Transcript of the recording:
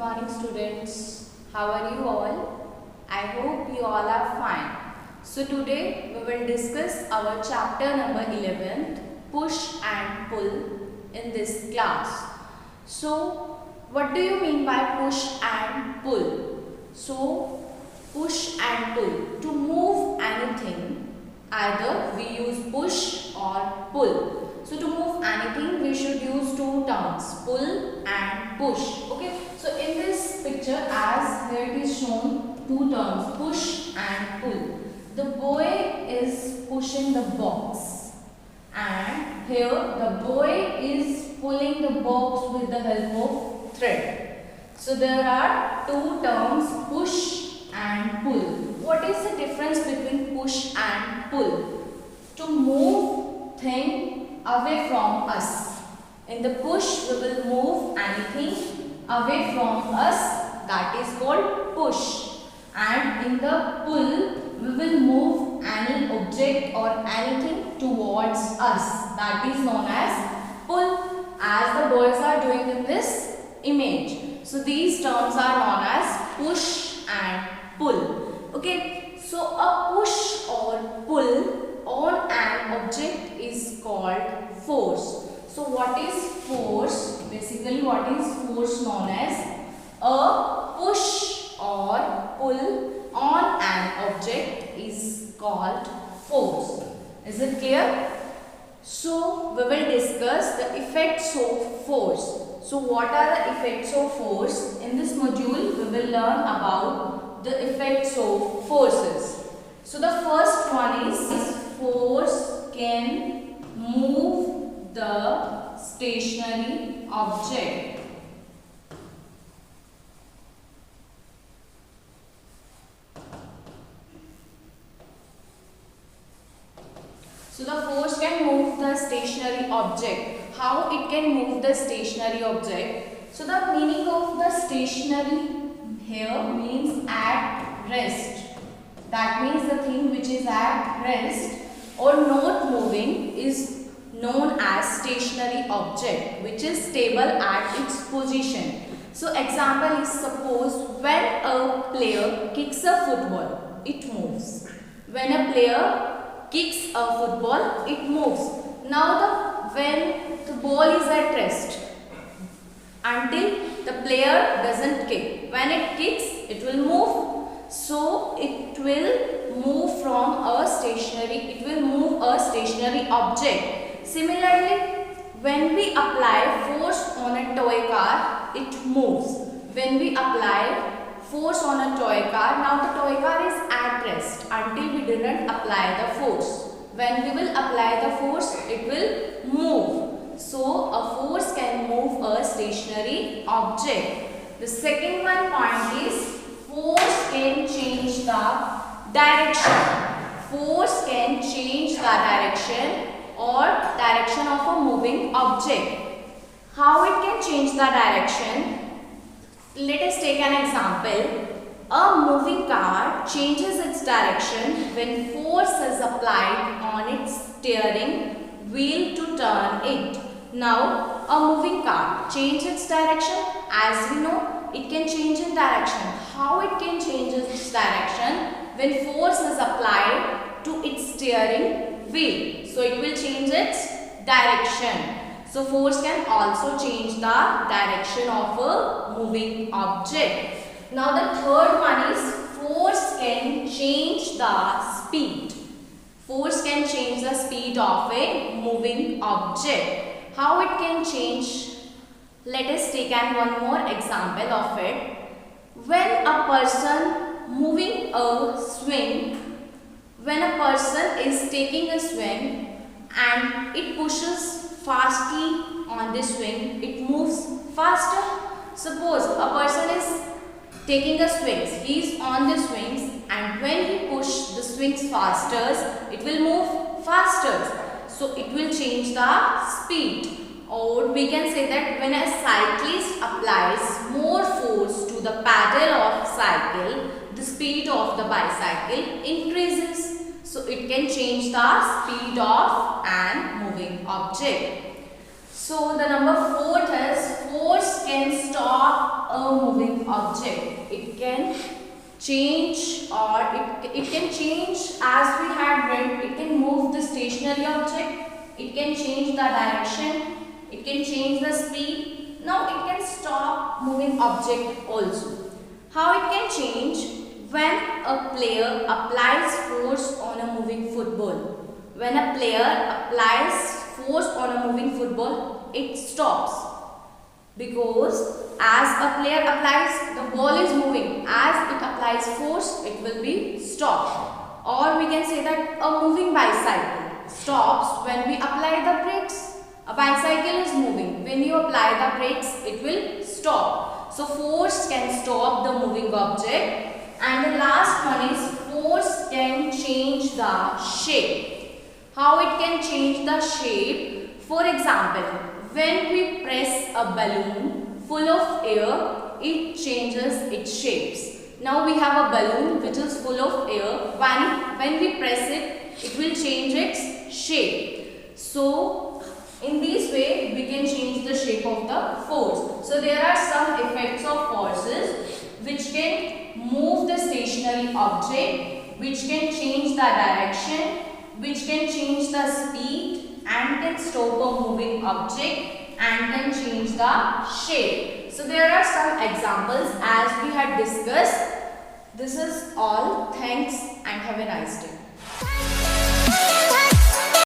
morning students. How are you all? I hope you all are fine. So today we will discuss our chapter number 11, push and pull, in this class. So what do you mean by push and pull? So push and pull, to move anything, either we use push or pull. So to move anything we should use two terms, pull and push. Okay, so in this picture, as here it is shown, two terms, push and pull. The boy is pushing the box and here the boy is pulling the box with the help of thread. So there are two terms, push and pull. What is the difference between push and pull? To move thing away from us. In the push we will move anything away from us, that is called push. And in the pull we will move any object or anything towards us, that is known as pull, as the boys are doing in this image. So these terms are known as push and pull. Okay, so a push or pull on an object is called force. So what is force? Basically what is force known as? A push or pull on an object is called force. Is it clear? So we will discuss the effects of force. So what are the effects of force? In this module we will learn about the effects of forces. So the first one is force can move the stationary object. So the force can move the stationary object. How it can move the stationary object? So the meaning of the stationary here means at rest. That means the thing which is at rest or not moving is known as stationary object, which is stable at its position. So example is, suppose when a player kicks a football, it moves. When a player kicks a football, it moves. Now when the ball is at rest until the player doesn't kick. When it kicks, it will move. So it will move from a stationary, it will move a stationary object. Similarly, when we apply force on a toy car, it moves. When we apply force on a toy car, now the toy car is at rest until we didn't apply the force. When we will apply the force, it will move. So a force can move a stationary object. The second one point is force can change the direction. Force can change the direction or direction of a moving object. How it can change the direction? Let us take an example. A moving car changes its direction when force is applied on its steering wheel to turn it. Now, a moving car changes its direction. As we know, it can change in direction. How it can change its direction? When force is applied to its steering wheel. So it will change its direction. So force can also change the direction of a moving object. Now the third one is force can change the speed. Force can change the speed of a moving object. How it can change? Let us take one more example of it. When a person moving a swing, when a person is taking a swing and it pushes fastly on this swing, it moves faster. Suppose a person is taking a swings, he is on the swings, and when he push the swings faster, it will move faster. So it will change the speed. Or we can say that when a cyclist applies more force to the pedal of cycle, the speed of the bicycle increases. So it can change the speed of an moving object. So the number 4 is force can stop a moving object. It can change, or it can change, as we had read, it can move the stationary object, it can change the direction, it can change the speed. Now it can stop moving object also. How it can change? When a player applies force on a moving football. When a player applies force on a moving football, it stops. Because as a player applies, the ball is moving. As it applies force, it will be stopped. Or we can say that a moving bicycle stops when we apply the brakes. A bicycle is moving. When you apply the brakes, it will stop. So force can stop the moving object. And the last one is force can change the shape. How it can change the shape? For example, when we press a balloon full of air, it changes its shapes. Now we have a balloon which is full of air. When we press it, it will change its shape. So in this way, we can change the shape of the force. So there are some effects of forces which can move the stationary object, which can change the direction, which can change the speed, and can stop a moving object, and can change the shape. So there are some examples as we had discussed. This is all. Thanks and have a nice day.